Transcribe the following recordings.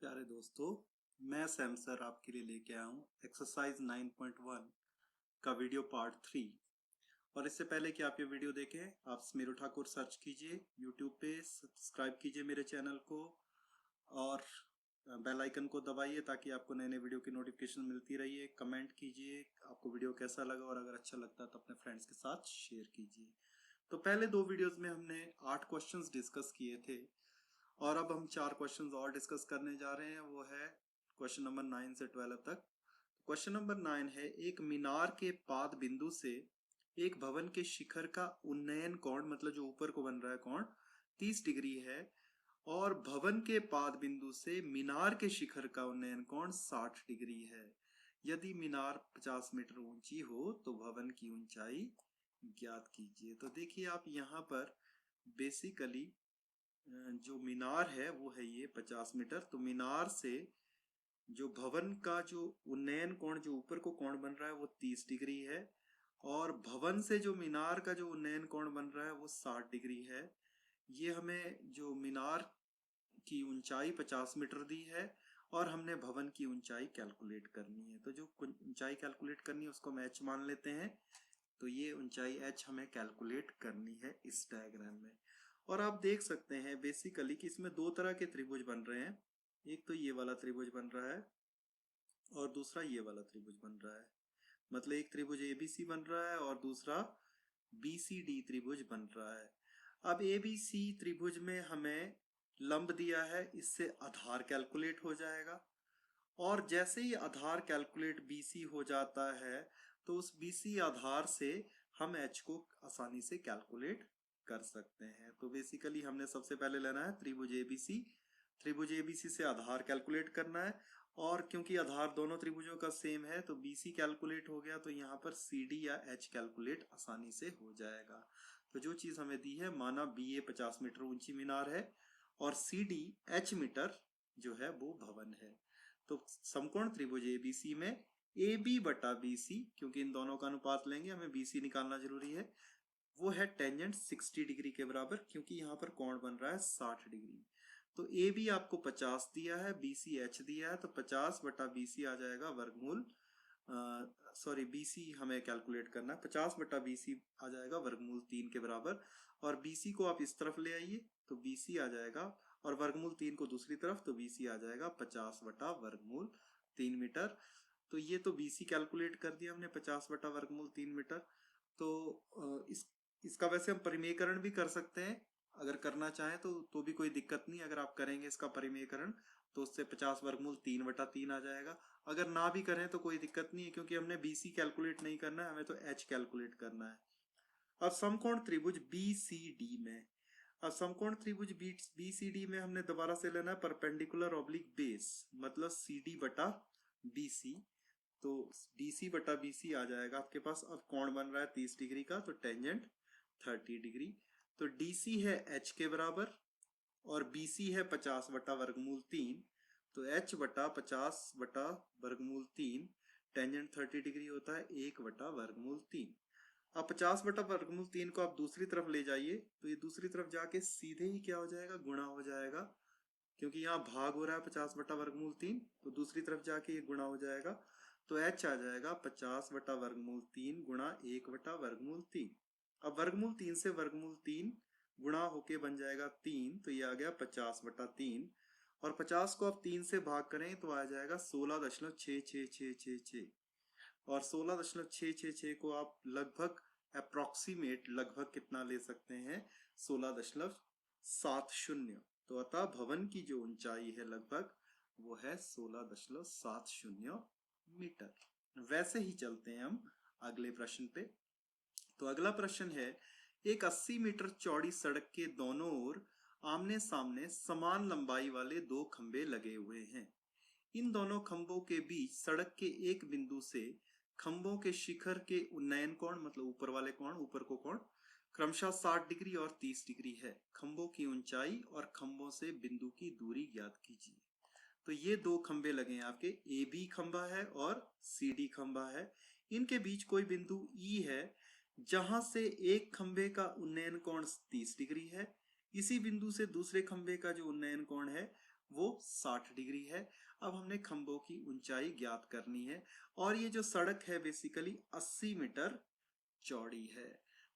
प्यारे दोस्तों, मैं सैम सर आपके लिए लेके आया हूँ एक्सरसाइज 9.1 का वीडियो पार्ट 3। और इससे पहले कि आप ये वीडियो देखें, आप स्मेरू ठाकुर सर्च कीजिए यूट्यूब पे, सब्सक्राइब कीजिए मेरे चैनल को और बेल आइकन को दबाइए ताकि आपको नए नए वीडियो की नोटिफिकेशन मिलती रहिए। कमेंट कीजिए आपको वीडियो कैसा लगा और अगर अच्छा लगता है तो अपने फ्रेंड्स के साथ शेयर कीजिए। तो पहले दो वीडियोस में हमने 8 क्वेश्चंस डिस्कस किए थे और अब हम 4 क्वेश्चंस और डिस्कस करने जा रहे हैं। वो है क्वेश्चन नंबर 9 से 12 तक। क्वेश्चन नंबर 9 है, एक मीनार के पाद बिंदु से एक भवन के शिखर का उन्नयन कोण, मतलब जो ऊपर को बन रहा है कोण 30 डिग्री है और भवन के पाद बिंदु से मीनार के शिखर का उन्नयन कोण 60 डिग्री है। यदि मीनार 50 मीटर ऊंची हो तो भवन की ऊंचाई ज्ञात कीजिए। तो देखिए आप यहाँ पर बेसिकली जो मीनार है वो है ये 50 मीटर। तो मीनार से जो भवन का जो उन्नयन कोण, जो ऊपर को कोण बन रहा है वो 30 डिग्री है और भवन से जो मीनार का जो उन्नयन कोण बन रहा है वो 60 डिग्री है। ये हमें जो मीनार की ऊंचाई 50 मीटर दी है और हमने भवन की ऊंचाई कैलकुलेट करनी है। तो जो ऊंचाई कैलकुलेट करनी है उसको हम h मान लेते हैं। तो ये ऊंचाई h हमें कैलकुलेट करनी है इस डायग्राम में। और आप देख सकते हैं बेसिकली कि इसमें दो तरह के त्रिभुज बन रहे हैं। एक तो ये वाला त्रिभुज बन रहा है और दूसरा ये वाला त्रिभुज बन रहा है। मतलब एक त्रिभुज एबीसी बन रहा है और दूसरा बीसीडी त्रिभुज बन रहा है। अब एबीसी त्रिभुज में हमें लंब दिया है, इससे आधार कैलकुलेट हो जाएगा और जैसे ही आधार कैलकुलेट बीसी हो जाता है तो उस बीसी आधार से हम एच को आसानी से कैलकुलेट कर सकते हैं। तो बेसिकली हमने सबसे पहले लेना है त्रिभुज एबीसी। त्रिभुज एबीसी से आधार कैलकुलेट करना है और क्योंकि आधार दोनों त्रिभुजों का सेम है तो बीसी कैलकुलेट हो गया, तो यहाँ पर सीडी या एच कैलकुलेट आसानी से हो जाएगा। तो जो चीज हमें दी है, माना बी ए 50 मीटर ऊंची मीनार है और सीडी एच मीटर जो है वो भवन है। तो समकोण त्रिभुज एबीसी में ए बी बटा बी सी, क्योंकि इन दोनों का अनुपात लेंगे हमें बी सी निकालना जरूरी है, वो है टेंजेंट 60 डिग्री के बराबर, क्योंकि यहाँ पर कोण बन रहा है 60 डिग्री। तो ए बी आपको 50 दिया है, बी सी एच दिया है, तो 50 बटा बी सी आ जाएगा वर्गमूल, सॉरी बी सी हमें कैलकुलेट करना है, 50 बटा बी सी आ जाएगा वर्गमूल 3 के बराबर। और बी सी को आप इस तरफ ले आइए तो बी सी आ जाएगा और वर्गमूल 3 को दूसरी तरफ, तो बी सी आ जाएगा 50 बटा वर्गमूल 3 मीटर। तो ये तो बी सी कैलकुलेट कर दिया हमने 50 बटा वर्गमूल 3 मीटर। तो इसका वैसे हम परिमेयकरण भी कर सकते हैं, अगर करना चाहें तो भी कोई दिक्कत नहीं। अगर आप करेंगे इसका परिमेयकरण तो उससे 50 वर्गमूल 3 बटा 3 आ जाएगा। अगर ना भी करें तो कोई दिक्कत नहीं है, क्योंकि हमने बीसी कैलकुलेट नहीं करना है, हमें तो एच कैलकुलेट करना है। अब समकोण त्रिभुज बीसीडी में, अब समकोण त्रिभुज बीसीडी में हमने दोबारा से लेना है परपेंडिकुलर ऑब्लिक बेस, मतलब सीडी बटा बीसी। तो बीसी बटा बीसी आ जाएगा आपके पास। अब कोण बन रहा है 30 डिग्री का, तो टेंजेंट 30 डिग्री। तो डीसी है एच के बराबर और बीसी है 50 बटा वर्गमूल 3। तो एच बटा 50 बटा वर्गमूल 3 टेंजेंट 30 डिग्री होता है 1 बटा वर्गमूल 3। अब 50 बटा वर्गमूल 3 को आप दूसरी तरफ ले जाइए तो ये दूसरी तरफ जाके सीधे ही क्या हो जाएगा, गुणा हो जाएगा, क्योंकि यहाँ भाग हो रहा है 50 बटा वर्गमूल 3, तो दूसरी तरफ जाके ये गुणा हो जाएगा। तो h आ जाएगा 50 बटा वर्गमूल 3 गुणा 1 बटा वर्गमूल 3। अब वर्गमूल 3 से वर्गमूल 3 गुणा होके बन जाएगा 3, तो ये आ गया 50 बटा 3 और 50 को आप 3 से भाग करें तो आ जाएगा 16.6666 और 16.666 को आप लगभग अप्रोक्सीमेट लगभग कितना ले सकते हैं, 16.70। तो अतः भवन की जो ऊंचाई है लगभग वो है 16.70 मीटर। वैसे ही चलते हैं हम अगले प्रश्न पे। तो अगला प्रश्न है, एक 80 मीटर चौड़ी सड़क के दोनों ओर आमने सामने समान लंबाई वाले दो खंबे लगे हुए हैं। इन दोनों खंभों के बीच सड़क के एक बिंदु से खंभों के शिखर के उन्नयन कोण, मतलब ऊपर वाले कोण, ऊपर को कोण क्रमशः 60 डिग्री और 30 डिग्री है। खंभों की ऊंचाई और खंभों से बिंदु की दूरी ज्ञात कीजिए। तो ये दो खंबे लगे हैं आपके, ए बी खंबा है और सी डी खंबा है। इनके बीच कोई बिंदु ई है जहां से एक खंबे का उन्नयन कोण 30 डिग्री है। इसी बिंदु से दूसरे खंबे का जो उन्नयन कोण है वो 60 डिग्री है। अब हमने खंभों की ऊंचाई ज्ञात करनी है और ये जो सड़क है बेसिकली 80 मीटर चौड़ी है।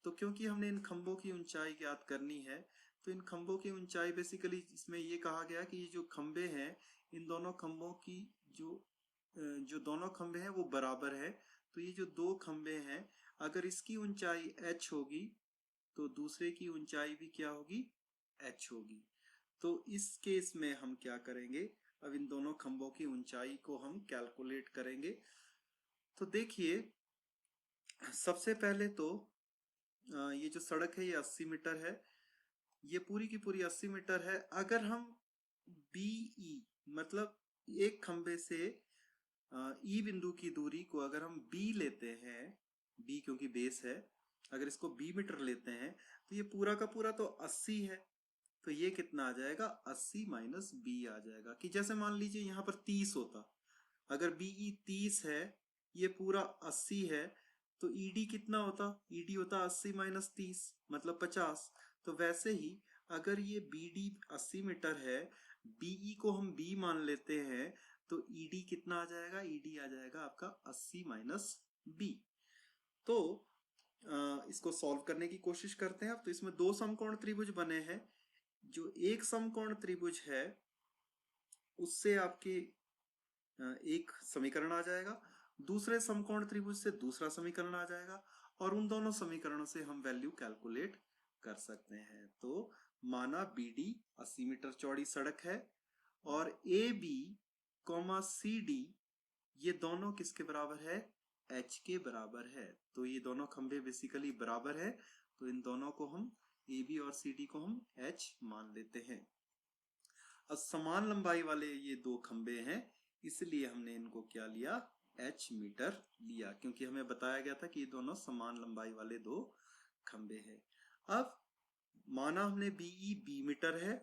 तो क्योंकि हमने इन खंभों की ऊंचाई ज्ञात करनी है तो इन खंभों की ऊंचाई बेसिकली इसमें ये कहा गया कि ये जो खंभे हैं इन दोनों खंभों की जो दोनों खंभे हैं वो बराबर है। तो ये जो दो खंभे हैं अगर इसकी ऊंचाई h होगी तो दूसरे की ऊंचाई भी क्या होगी, h होगी। तो इस केस में हम क्या करेंगे, अब इन दोनों खंभों की ऊंचाई को हम कैलकुलेट करेंगे। तो देखिए सबसे पहले तो ये जो सड़क है ये 80 मीटर है, ये पूरी की पूरी 80 मीटर है। अगर हम BE मतलब एक खंभे से E बिंदु की दूरी को अगर हम B लेते हैं, B क्योंकि बेस है, अगर इसको B मीटर लेते हैं तो ये पूरा का पूरा तो 80 है। तो ये कितना आ जाएगा, 80 माइनस B आ जाएगा। कि जैसे मान लीजिए यहाँ पर 30 होता, अगर BE 30 है, ये पूरा 80 है, तो ED कितना होता, ED होता 80 माइनस 30 मतलब 50। तो वैसे ही अगर ये BD 80 मीटर है, BE को हम B मान लेते हैं, तो ED कितना आ जाएगा, ED आ जाएगा आपका 80 माइनस B। तो इसको सॉल्व करने की कोशिश करते हैं। अब तो इसमें दो समकोण त्रिभुज बने हैं, जो एक समकोण त्रिभुज है उससे आपके एक समीकरण आ जाएगा, दूसरे समकोण त्रिभुज से दूसरा समीकरण आ जाएगा और उन दोनों समीकरणों से हम वैल्यू कैलकुलेट कर सकते हैं। तो माना BD 80 मीटर चौड़ी सड़क है और AB, CD ये दोनों किसके बराबर है, H के बराबर है। तो ये दोनों खंभे बेसिकली बराबर है, तो इन दोनों को हम AB और CD को हम H मान लेते हैं। अब समान लंबाई वाले ये दो खंभे हैं इसलिए हमने इनको क्या लिया, H मीटर लिया, क्योंकि हमें बताया गया था कि ये दोनों समान लंबाई वाले दो खंभे हैं। अब माना हमने BE B मीटर है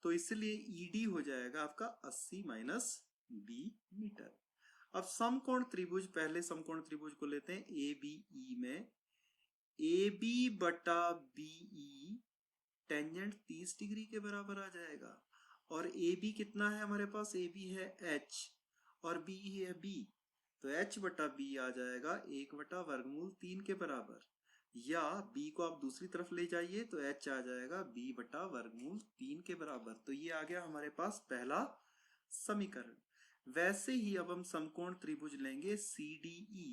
तो इसलिए ED हो जाएगा आपका 80 माइनस B मीटर। अब समकोण त्रिभुज, पहले समकोण त्रिभुज को लेते हैं ABE में, AB बटा BE टेंजेंट 30 डिग्री के बराबर आ जाएगा। और AB कितना है हमारे पास, AB है H और BE है B, तो H बटा B आ जाएगा 1 बटा वर्गमूल 3 के बराबर। या B को आप दूसरी तरफ ले जाइए तो H आ जाएगा B बटा वर्गमूल 3 के बराबर। तो ये आ गया हमारे पास पहला समीकरण। वैसे ही अब हम समकोण त्रिभुज लेंगे CDE,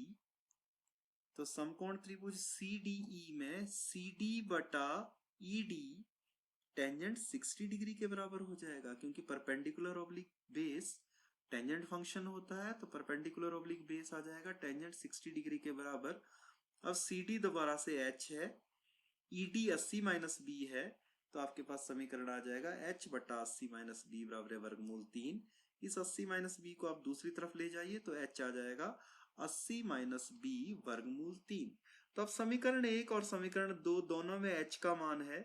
तो समकोण त्रिभुज CDE में CD बटा ED टेंजेंट 60 डिग्री के बराबर हो जाएगा, क्योंकि perpendicular oblique base tangent function होता है, तो परपेंडिकुलर ऑब्लिक बेस आ जाएगा टेंजेंट 60 डिग्री के बराबर। अब CD दोबारा से H है, ED 80 माइनस B है, तो आपके पास समीकरण आ जाएगा H बटा 80 माइनस B बराबर है वर्गमूल 3। इस 80 माइनस B को आप दूसरी तरफ ले जाइए तो H आ जाएगा 80 माइनस B वर्गमूल 3। तो अब समीकरण 1 और समीकरण 2 दोनों में H का मान है।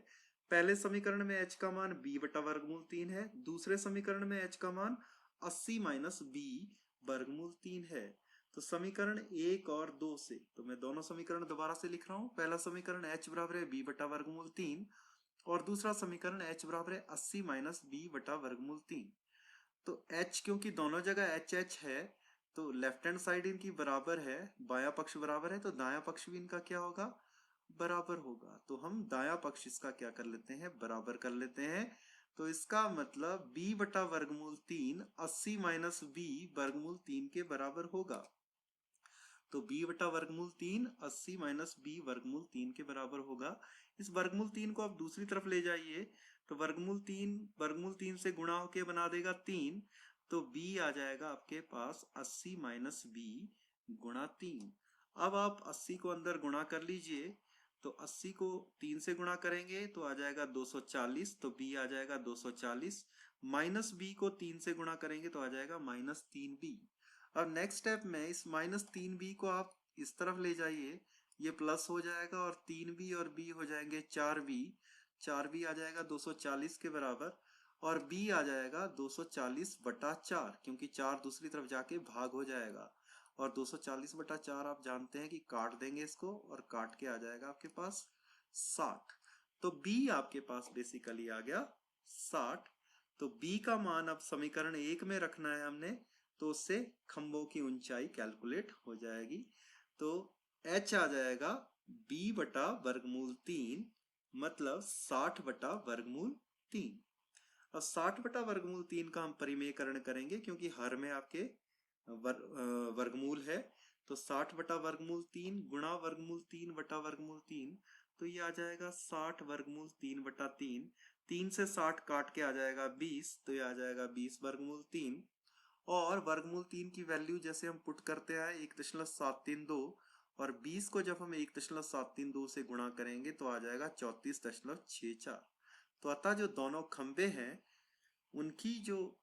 पहले समीकरण में H का मान B बटा वर्गमूल 3 है, दूसरे समीकरण में H का मान 80 माइनस B वर्गमूल 3 है। तो समीकरण 1 और 2 से, तो मैं दोनों समीकरण दोबारा से लिख रहा हूं। पहला समीकरण H बराबर है B बटा वर्गमूल 3 और दूसरा समीकरण H बराबर है 80 माइनस B बटा वर्गमूल 3। तो H क्योंकि दोनों जगह HH है तो लेफ्ट हैंड साइड इनकी बराबर है, बाया पक्ष बराबर है, तो दाया पक्ष भी इनका क्या होगा, बराबर होगा। तो हम दाया पक्ष इसका क्या कर लेते हैं, बराबर कर लेते हैं। तो इसका मतलब B बटा वर्गमूल 3 80 माइनस B वर्गमूल 3 के बराबर होगा। तो B बटा वर्गमूल 3 80 माइनस B वर्गमूल 3 के बराबर होगा। इस वर्गमूल 3 को आप दूसरी तरफ ले जाइए तो वर्गमूल 3 से गुणा होके बना देगा 3, तो B आ जाएगा आपके पास 80 माइनस B गुणा 3। अब आप 80 को अंदर गुणा कर लीजिए, तो 80 को 3 से गुणा करेंगे तो आ जाएगा 240, तो B आ जाएगा 240। माइनस B को 3 से गुणा करेंगे तो आ जाएगा माइनस 3B। अब नेक्स्ट स्टेप में इस माइनस 3B को आप इस तरफ ले जाइए, ये प्लस हो जाएगा और 3B और B हो जाएंगे 4B। 4B आ जाएगा 240 के बराबर और B आ जाएगा 240 बटा 4, क्योंकि 4 दूसरी तरफ जाके भाग हो जाएगा और 240 बटा 4 आप जानते हैं कि काट देंगे इसको और काट के आ जाएगा आपके पास 60। तो B आपके पास बेसिकली आ गया 60। तो b का मान अब समीकरण 1 में रखना है हमने, तो उससे खंभों की ऊंचाई कैलकुलेट हो जाएगी। तो h आ जाएगा b बटा वर्गमूल 3, मतलब 60 बटा वर्गमूल 3। अब 60 बटा वर्गमूल 3 का हम परिमेयकरण करेंगे, क्योंकि हर में आपके वर्गमूल है। तो 60 बटा वर्गमूल 3 गुणा वर्गमूल 3 बटा वर्गमूल 3, तो ये आ जाएगा 60 वर्गमूल 3 बटा 3। 3 से 60 काट के आ जाएगा 20, तो ये आ जाएगा 20 वर्गमूल 3। और वर्गमूल 3 की वैल्यू जैसे हम पुट करते हैं 1.732, और 20 को जब हम 1.732 से गुणा करेंगे तो आ जाएगा 34.64। तो अतः जो दोनों खंबे हैं उनकी जो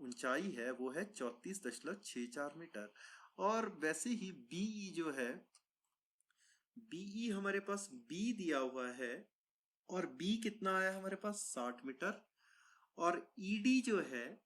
ऊंचाई है वो है 34.64 मीटर। और वैसे ही बीई जो है, बीई हमारे पास बी दिया हुआ है, और बी कितना आया हमारे पास 60 मीटर। और ईडी जो है,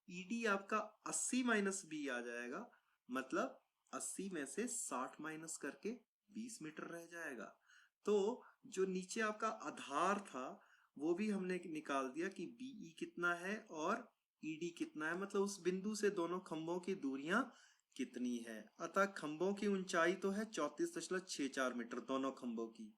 ईडी आपका 80 माइनस बी आ जाएगा, मतलब 80 में से 60 माइनस करके 20 मीटर रह जाएगा। तो जो नीचे आपका आधार था वो भी हमने निकाल दिया कि बीई कितना है और ईडी कितना है, मतलब उस बिंदु से दोनों खंभों की दूरियां कितनी है। अतः खंभों की ऊंचाई तो है 34.64 मीटर दोनों खंभों की,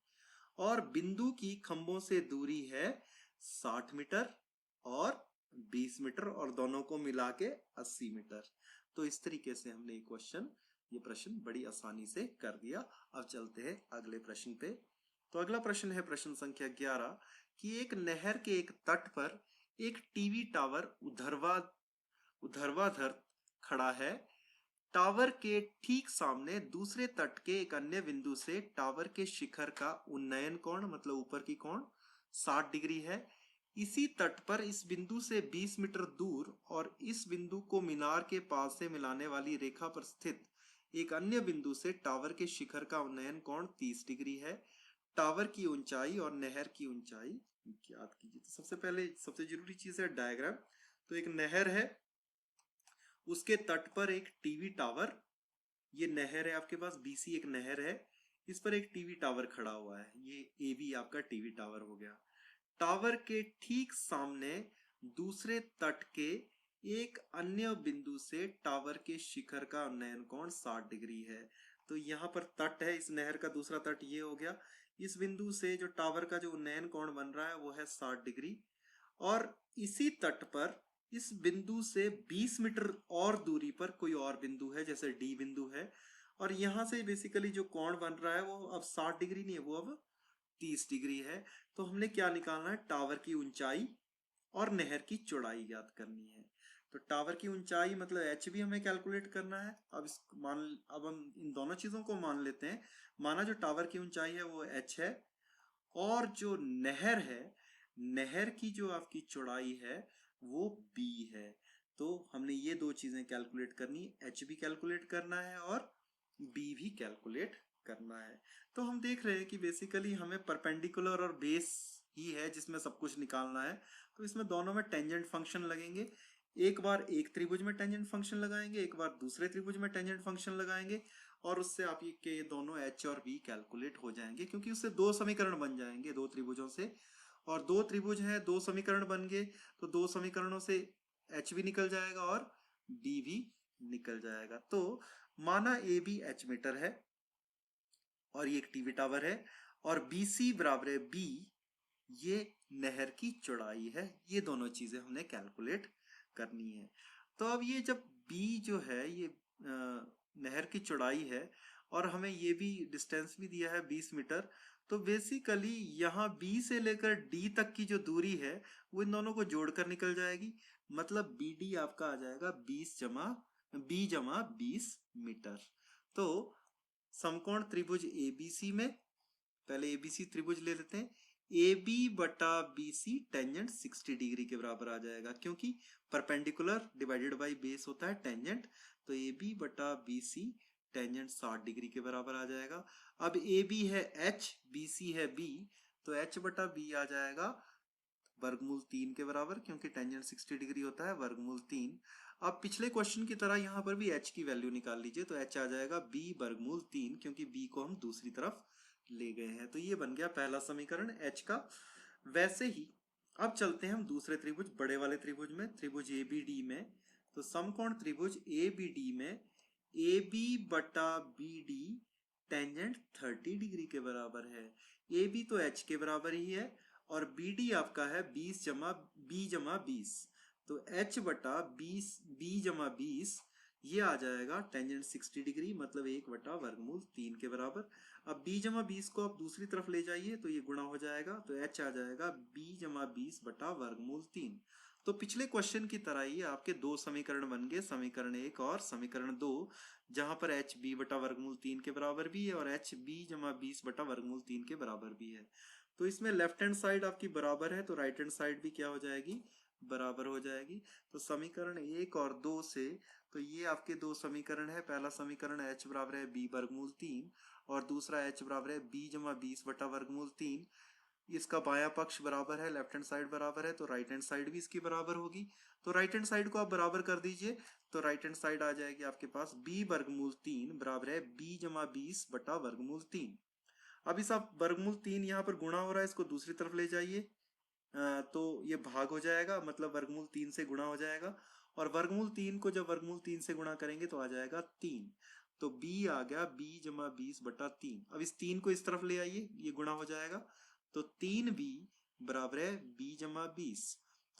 और बिंदु की खंभों से दूरी है 60 मीटर और 20 मीटर, और दोनों को मिला के 80 मीटर। तो इस तरीके से हमने ये प्रश्न बड़ी आसानी से कर दिया। अब चलते हैं अगले प्रश्न पे। तो अगला प्रश्न है प्रश्न संख्या 11 कि एक नहर के एक तट पर एक टीवी टावर ऊर्ध्वाधर खड़ा है। टावर के ठीक सामने दूसरे तट के एक अन्य बिंदु से टावर के शिखर का उन्नयन कोण, मतलब ऊपर की कोण 60 डिग्री है। इसी तट पर इस बिंदु से 20 मीटर दूर और इस बिंदु को मीनार के पास से मिलाने वाली रेखा पर स्थित एक अन्य बिंदु से टावर के शिखर का उन्नयन कोण 30 डिग्री है। टावर की ऊंचाई और नहर की ऊंचाई ज्ञात कीजिए। तो सबसे पहले सबसे जरूरी चीज है डायग्राम। तो एक नहर है, उसके तट पर एक टीवी टावर, ये नहर है आपके पास, बीसी एक नहर है, इस पर एक टीवी टावर खड़ा हुआ है, ये एबी आपका टीवी टावर हो गया। टावर के ठीक सामने दूसरे तट के एक अन्य बिंदु से टावर के शिखर का उन्नयन कोण 60 डिग्री है। तो यहाँ पर तट है, इस नहर का दूसरा तट ये हो गया। इस बिंदु से जो टावर का जो उन्नयन कोण बन रहा है वो है 60 डिग्री। और इसी तट पर इस बिंदु से 20 मीटर और दूरी पर कोई और बिंदु है, जैसे डी बिंदु है, और यहां से बेसिकली जो कोण बन रहा है वो अब 60 डिग्री नहीं है, वो अब 30 डिग्री है। तो हमने क्या निकालना है, टावर की ऊंचाई और नहर की चौड़ाई ज्ञात करनी है। तो टावर की ऊंचाई मतलब एच भी हमें कैलकुलेट करना है। अब हम इन दोनों चीजों को मान लेते हैं। माना जो टावर की ऊंचाई है वो एच है, और जो नहर है, नहर की जो आपकी चौड़ाई है वो बी है। तो हमने ये दो चीजें कैलकुलेट करनी, एच भी कैलकुलेट करना है और बी भी कैलकुलेट करना है। तो हम देख रहे हैं कि बेसिकली हमें परपेंडिकुलर और बेस ही है जिसमें सब कुछ निकालना है। तो इसमें दोनों में टेंजेंट फंक्शन लगेंगे। एक बार एक त्रिभुज में टेंजेंट फंक्शन लगाएंगे, एक बार दूसरे त्रिभुज में टेंजेंट फंक्शन लगाएंगे, और उससे आप ये दोनों एच और बी कैलकुलेट हो जाएंगे, क्योंकि उससे दो समीकरण बन जाएंगे दो त्रिभुजों से। और दो त्रिभुज है, दो समीकरण बन गए, तो दो समीकरणों से एच भी निकल जाएगा और बी भी निकल जाएगा। तो माना ए बी एच मीटर है और ये एक टीवी टावर है, और बी सी बराबर है बी, ये नहर की चौड़ाई है। ये दोनों चीजें हमने कैलकुलेट करनी है। तो अब ये जब बी जो है ये नहर की चौड़ाई है, और हमें ये भी डिस्टेंस भी दिया है 20 मीटर, तो बेसिकली यहाँ बी से लेकर डी तक की जो दूरी है वो इन दोनों को जोड़कर निकल जाएगी। मतलब बी डी आपका आ जाएगा 20 मीटर। तो समकोण त्रिभुज एबीसी में पहले एबीसी त्रिभुज ले लेते हैं। ए बी बटा बी सी टेंजेंट 60 डिग्री के बराबर आ जाएगा, क्योंकि परपेंडिकुलर डिवाइडेड बाय बेस होता है टेंजेंट। तो ए बी बटा बी सी टेंजेंट 60 डिग्री के बराबर आ जाएगा। अब ए बी है एच, बी सी है बी, तो एच बटा बी आ जाएगा वर्गमूल 3 के बराबर, क्योंकि टेंजेंट 60 डिग्री होता है, वर्गमूल 3। अब पिछले क्वेश्चन की तरह यहाँ पर भी h की वैल्यू निकाल लीजिए, तो h आ जाएगा b वर्गमूल 3, क्योंकि b को हम दूसरी तरफ ले गए हैं। तो ये बन गया पहला समीकरण h का। वैसे ही अब चलते हैं हम दूसरे त्रिभुज, बड़े वाले त्रिभुज में, त्रिभुज एबीडी में। तो समकोण त्रिभुज एबीडी में ए बी बटा बी डी टेंजेंट 30 डिग्री के बराबर है। ए बी तो एच के बराबर ही है और बी डी आपका है 20 तो एच बटा 20 ये आ जाएगा टेंजेंट 60 डिग्री, मतलब 1/वर्गमूल 3 के बराबर। अब b/20 को आप दूसरी तरफ ले जाइए तो ये गुणा हो जाएगा, तो h आ जाएगा b/20/वर्गमूल 3। तो पिछले क्वेश्चन की तरह ही आपके दो समीकरण बन गए, समीकरण 1 और समीकरण 2, जहां पर h b/वर्गमूल 3 के बराबर भी है और h b/20/वर्गमूल 3 के बराबर भी है। तो इसमें लेफ्ट हैंड साइड आपकी बराबर है तो राइट हैंड साइड भी क्या हो जाएगी, बराबर हो जाएगी। तो समीकरण 1 और 2 से, तो ये आपके दो समीकरण है। पहला समीकरण h बराबर है b/वर्गमूल 3 और दूसरा h बराबर है b/20/वर्गमूल 3। इसका बायां पक्ष बराबर है, लेफ्ट हैंड साइड बराबर है, तो राइट हैंड साइड भी इसकी बराबर होगी। तो राइट हैंड साइड को आप बराबर कर दीजिए, तो राइट हैंड साइड आ जाएगी आपके पास b/वर्गमूल 3 बराबर है b/20/वर्गमूल 3। अब इस आप वर्गमूल 3 यहाँ पर गुणा हो रहा है, इसको दूसरी तरफ ले जाइए तो ये भाग हो जाएगा, मतलब वर्गमूल 3 से गुणा हो जाएगा। और वर्गमूल 3 को जब वर्गमूल 3 से गुणा करेंगे तो आ जाएगा 3। तो b आ गया b/20/3। अब इस 3 को इस तरफ ले आइए, ये गुणा हो जाएगा, तो 3b बराबर है b/20।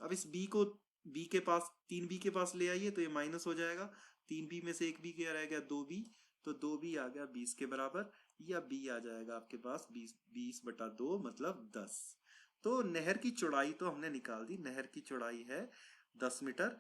अब इस b को b के पास 3b के पास ले आइए तो ये माइनस हो जाएगा, 3b में से एक b क्या रह गया, 2b, तो 2b आ गया 20 के बराबर, या b आ जाएगा आपके पास 20/2 मतलब 10। तो नहर की चौड़ाई तो हमने निकाल दी, नहर की चौड़ाई है 10 मीटर,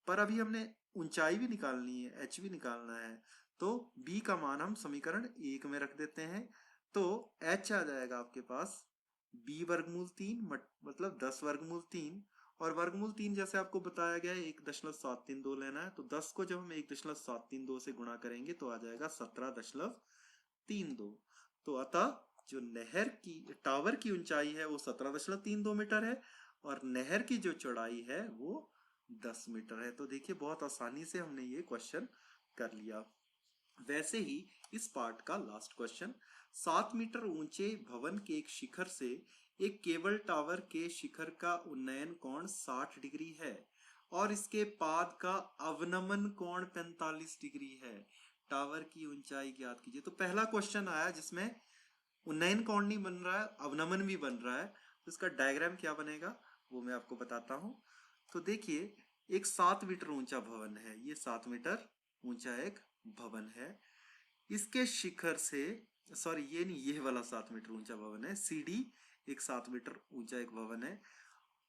पर अभी हमने ऊंचाई भी निकालनी है, एच भी निकालना है। तो b का मान हम समीकरण 1 में रख देते हैं, तो h आ जाएगा आपके पास b/वर्गमूल 3 मतलब 10/वर्गमूल 3, और वर्गमूल 3 जैसे आपको बताया गया है 1.732 लेना है, तो 10 को जब हम 1.732 से गुणा करेंगे तो आ जाएगा 17.32। तो अतः जो नहर की टावर की ऊंचाई है वो 17.32 मीटर है और नहर की जो चौड़ाई है वो 10 मीटर है। तो देखिए बहुत आसानी से हमने ये क्वेश्चन कर लिया। वैसे ही इस पार्ट का लास्ट क्वेश्चन, 7 मीटर ऊंचे भवन के एक शिखर से एक केबल टावर के शिखर का उन्नयन कोण 60 डिग्री है और इसके पाद का अवनमन कोण 45 डिग्री है। टावर की ऊंचाई ज्ञात कीजिए। तो पहला क्वेश्चन आया जिसमें उन्नयन कोण नहीं बन रहा है, अवनमन भी बन रहा है, तो इसका डायग्राम क्या बनेगा वो मैं आपको बताता हूं। तो देखिए एक 7 मीटर ऊंचा भवन है, ये 7 मीटर ऊंचा एक भवन है। इसके शिखर से, सॉरी ये नहीं, ये वाला 7 मीटर ऊंचा भवन है, सीडी एक 7 मीटर ऊंचा एक भवन है।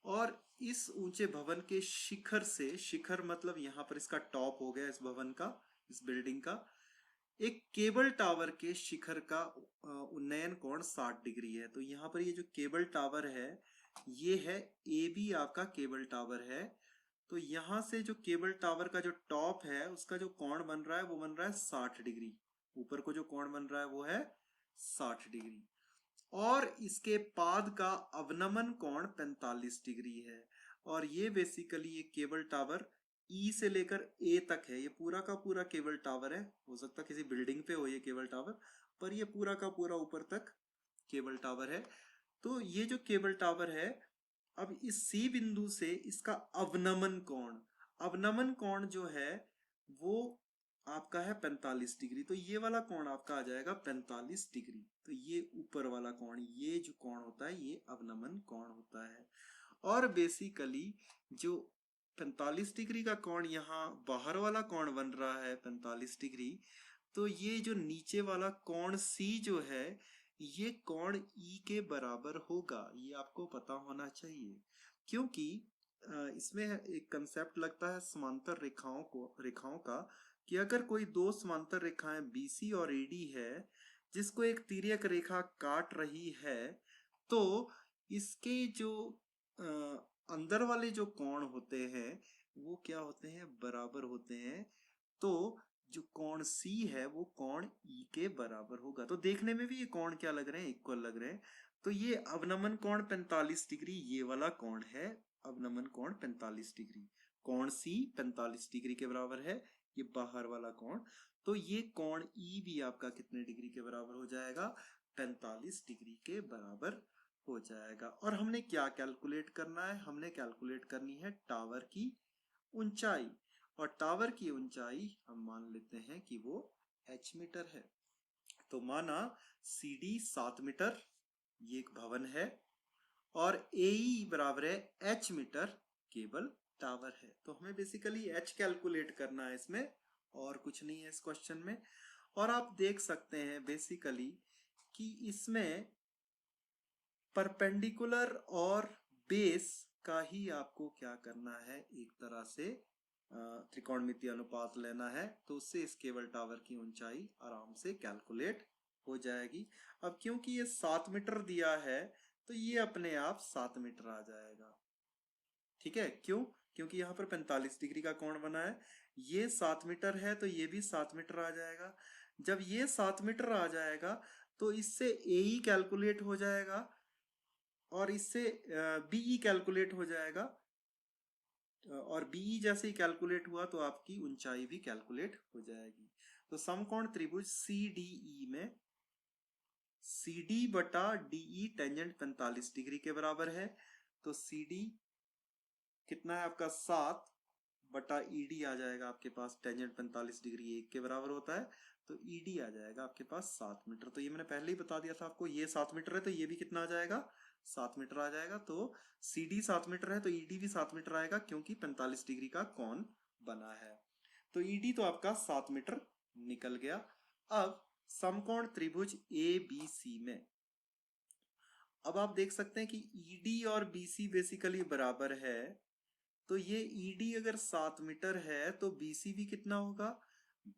और इस ऊंचे भवन के शिखर से, शिखर मतलब यहाँ पर इसका टॉप हो गया इस भवन का, इस बिल्डिंग का, एक केबल टावर के शिखर का उन्नयन कोण 60 डिग्री है। तो यहाँ पर ये जो केबल टावर है ये है ए बी आपका केबल टावर है। तो यहाँ से जो केबल टावर का जो टॉप है उसका जो कोण बन रहा है वो बन रहा है 60 डिग्री। ऊपर को जो कोण बन रहा है वो है 60 डिग्री और इसके पाद का अवनमन कोण 45 डिग्री है। और ये बेसिकली ये केबल टावर ई से लेकर ए तक है, ये पूरा का पूरा केबल टावर है। हो सकता है किसी बिल्डिंग पे हो ये केबल टावर, पर ये पूरा का पूरा ऊपर तक केबल टावर है। तो ये जो केबल टावर है, अब इस सी बिंदु से इसका अवनमन कोण, अवनमन कोण जो है वो आपका है 45 डिग्री। तो ये वाला कोण आपका आ जाएगा 45 डिग्री। तो ये ऊपर वाला कोण, ये जो कोण होता है ये अवनमन कोण होता है। और बेसिकली जो 45 डिग्री का कोण यहाँ बाहर वाला कोण बन रहा है 45 डिग्री, तो ये जो नीचे वाला कोण सी जो है ये कोण ई के बराबर होगा, ये आपको पता होना चाहिए। क्योंकि इसमें एक कंसेप्ट लगता है समांतर रेखाओं का, कि अगर कोई दो समांतर रेखाएं BC और AD है जिसको एक तिर्यक रेखा काट रही है, तो इसके जो अंदर वाले जो कोण होते हैं वो क्या होते हैं, बराबर होते हैं। तो जो कोण C है वो कोण E के बराबर होगा। तो देखने में भी ये कोण क्या लग रहे हैं, इक्वल लग रहे हैं। तो ये अवनमन कोण 45 डिग्री ये वाला कोण है, अवनमन कोण 45 डिग्री। कोण C 45 डिग्री के बराबर है, ये बाहर वाला कोण। तो ये कोण E भी आपका कितने डिग्री के बराबर हो जाएगा, 45 डिग्री के बराबर हो जाएगा। और हमने क्या कैलकुलेट करना है, हमने कैलकुलेट करनी है टावर की ऊंचाई, और टावर की ऊंचाई हम मान लेते हैं कि वो h मीटर है। तो माना CD 7 मीटर, ये एक भवन है, और AE बराबर है h मीटर केबल टावर है। तो हमें बेसिकली h कैलकुलेट करना है इसमें, और कुछ नहीं है इस क्वेश्चन में। और आप देख सकते हैं बेसिकली कि इसमें परपेंडिकुलर और बेस का ही आपको क्या करना है, एक तरह से त्रिकोणमितीय अनुपात लेना है, तो उससे इस केबल टावर की ऊंचाई आराम से कैलकुलेट हो जाएगी। अब क्योंकि ये 7 मीटर दिया है, तो ये अपने आप 7 मीटर आ जाएगा। ठीक है, क्यों? क्योंकि यहाँ पर 45 डिग्री का कोण बना है, ये 7 मीटर है तो ये भी 7 मीटर आ जाएगा। जब ये 7 मीटर आ जाएगा तो इससे AE कैलकुलेट हो जाएगा, और इससे BE कैलकुलेट हो जाएगा, और BE जैसे ही कैलकुलेट हुआ तो आपकी ऊंचाई भी कैलकुलेट हो जाएगी। तो समकोण त्रिभुज CDE में CD बटा DE टेंजेंट 45 डिग्री के बराबर है। तो CD कितना है आपका 7 बटा ED आ जाएगा आपके पास, टेंजेंट 45 डिग्री 1 के बराबर होता है, तो ED आ जाएगा आपके पास 7 मीटर। तो ये मैंने पहले ही बता दिया था आपको, ये 7 मीटर है तो ये भी कितना आ जाएगा, 7 मीटर आ जाएगा। तो CD 7 मीटर है तो ED भी 7 मीटर आएगा, क्योंकि 45 डिग्री का कोण बना है। तो ED तो आपका 7 मीटर निकल गया। अब समकोण त्रिभुज ABC में अब आप देख सकते हैं कि ED और BC बेसिकली बराबर है, तो ये ED अगर 7 मीटर है तो BC भी कितना होगा,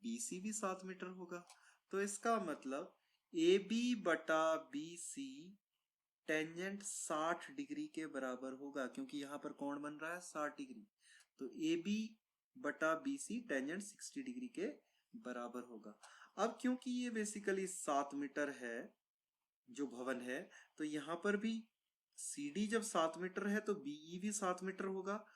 BC भी 7 मीटर होगा। तो इसका मतलब AB बटा BC टेंजेंट 60 डिग्री के बराबर होगा, क्योंकि यहाँ पर कोण बन रहा है 60 डिग्री। तो AB बटा BC टेंजेंट 60 डिग्री के बराबर होगा। अब क्योंकि ये बेसिकली 7 मीटर है जो भवन है, तो यहाँ पर भी CD जब 7 मीटर है तो BE भी 7 मीटर होगा।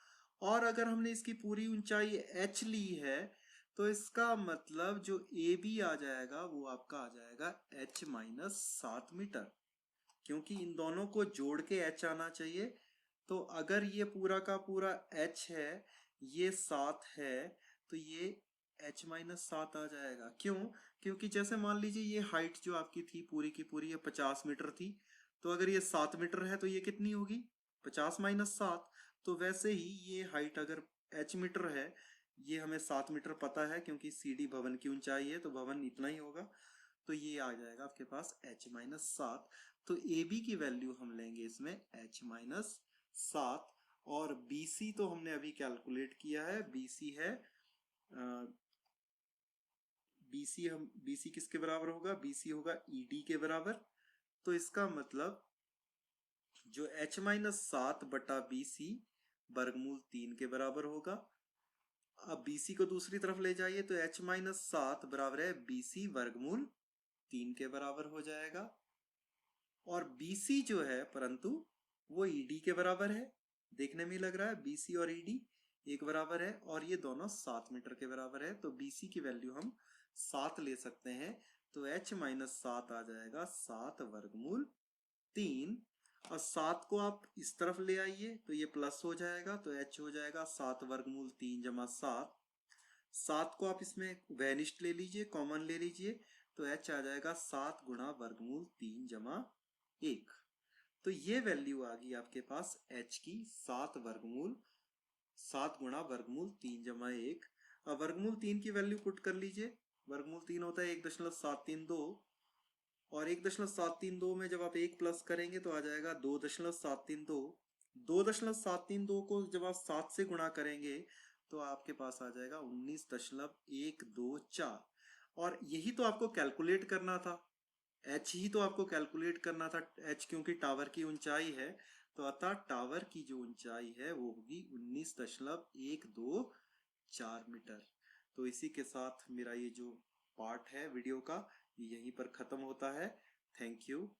और अगर हमने इसकी पूरी ऊंचाई h ली है, तो इसका मतलब जो AB आ जाएगा वो आपका आ जाएगा h माइनस 7 मीटर, क्योंकि इन दोनों को जोड़ के h आना चाहिए। तो अगर ये पूरा का पूरा h है, ये 7 है, तो ये h माइनस 7 आ जाएगा। क्यों? क्योंकि जैसे मान लीजिए ये हाइट जो आपकी थी पूरी की पूरी ये 50 मीटर थी, तो अगर ये 7 मीटर है तो ये कितनी होगी, 50 माइनस 7। तो वैसे ही ये हाइट अगर h मीटर है, ये हमें 7 मीटर पता है क्योंकि CD भवन की ऊंचाई है, तो भवन इतना ही होगा, तो ये आ जाएगा आपके पास h माइनस 7। तो AB की वैल्यू हम लेंगे इसमें h माइनस 7, और BC तो हमने अभी कैलकुलेट किया है, BC है BC किसके बराबर होगा, BC होगा ED के बराबर। तो इसका मतलब जो h माइनस 7 बटा BC वर्गमूल 3 के बराबर होगा। अब BC को दूसरी तरफ ले जाइए तो h माइनस 7 बराबर है BC वर्गमूल 3 के बराबर हो जाएगा। और BC जो है परंतु वो ED के बराबर है, देखने में लग रहा है BC और ED एक बराबर है, और ये दोनों 7 मीटर के बराबर है। तो BC की वैल्यू हम 7 ले सकते हैं, तो h माइनस 7 आ जाएगा 7 वर्गमूल 3। और 7 को आप इस तरफ ले आइए तो ये प्लस हो जाएगा, तो h हो जाएगा 7 वर्गमूल 3 जमा 7। 7 को आप इसमें वैनिस्ट ले लीजिए, कॉमन ले लीजिए, तो h आ जाएगा 7 गुणा वर्गमूल 3 जमा 1। तो ये वैल्यू आ गई आपके पास h की 7 गुणा वर्गमूल 3 जमा 1। अब वर्गमूल 3 की वैल्यू पुट कर लीजिए, वर्गमूल 3 होता है 1.732, और 1.732 में जब आप 1 प्लस करेंगे तो आ जाएगा 2.732। 2.732 को जब आप 7 से गुणा करेंगे तो आपके पास आ जाएगा 19.124। और यही तो आपको कैलकुलेट करना था, h ही तो आपको कैलकुलेट करना था, h क्योंकि टावर की ऊंचाई है, तो अतः टावर की जो ऊंचाई है वो होगी 19.124 मीटर। तो इसी के साथ मेरा ये जो पार्ट है वीडियो का, ये यहीं पर खत्म होता है। Thank you.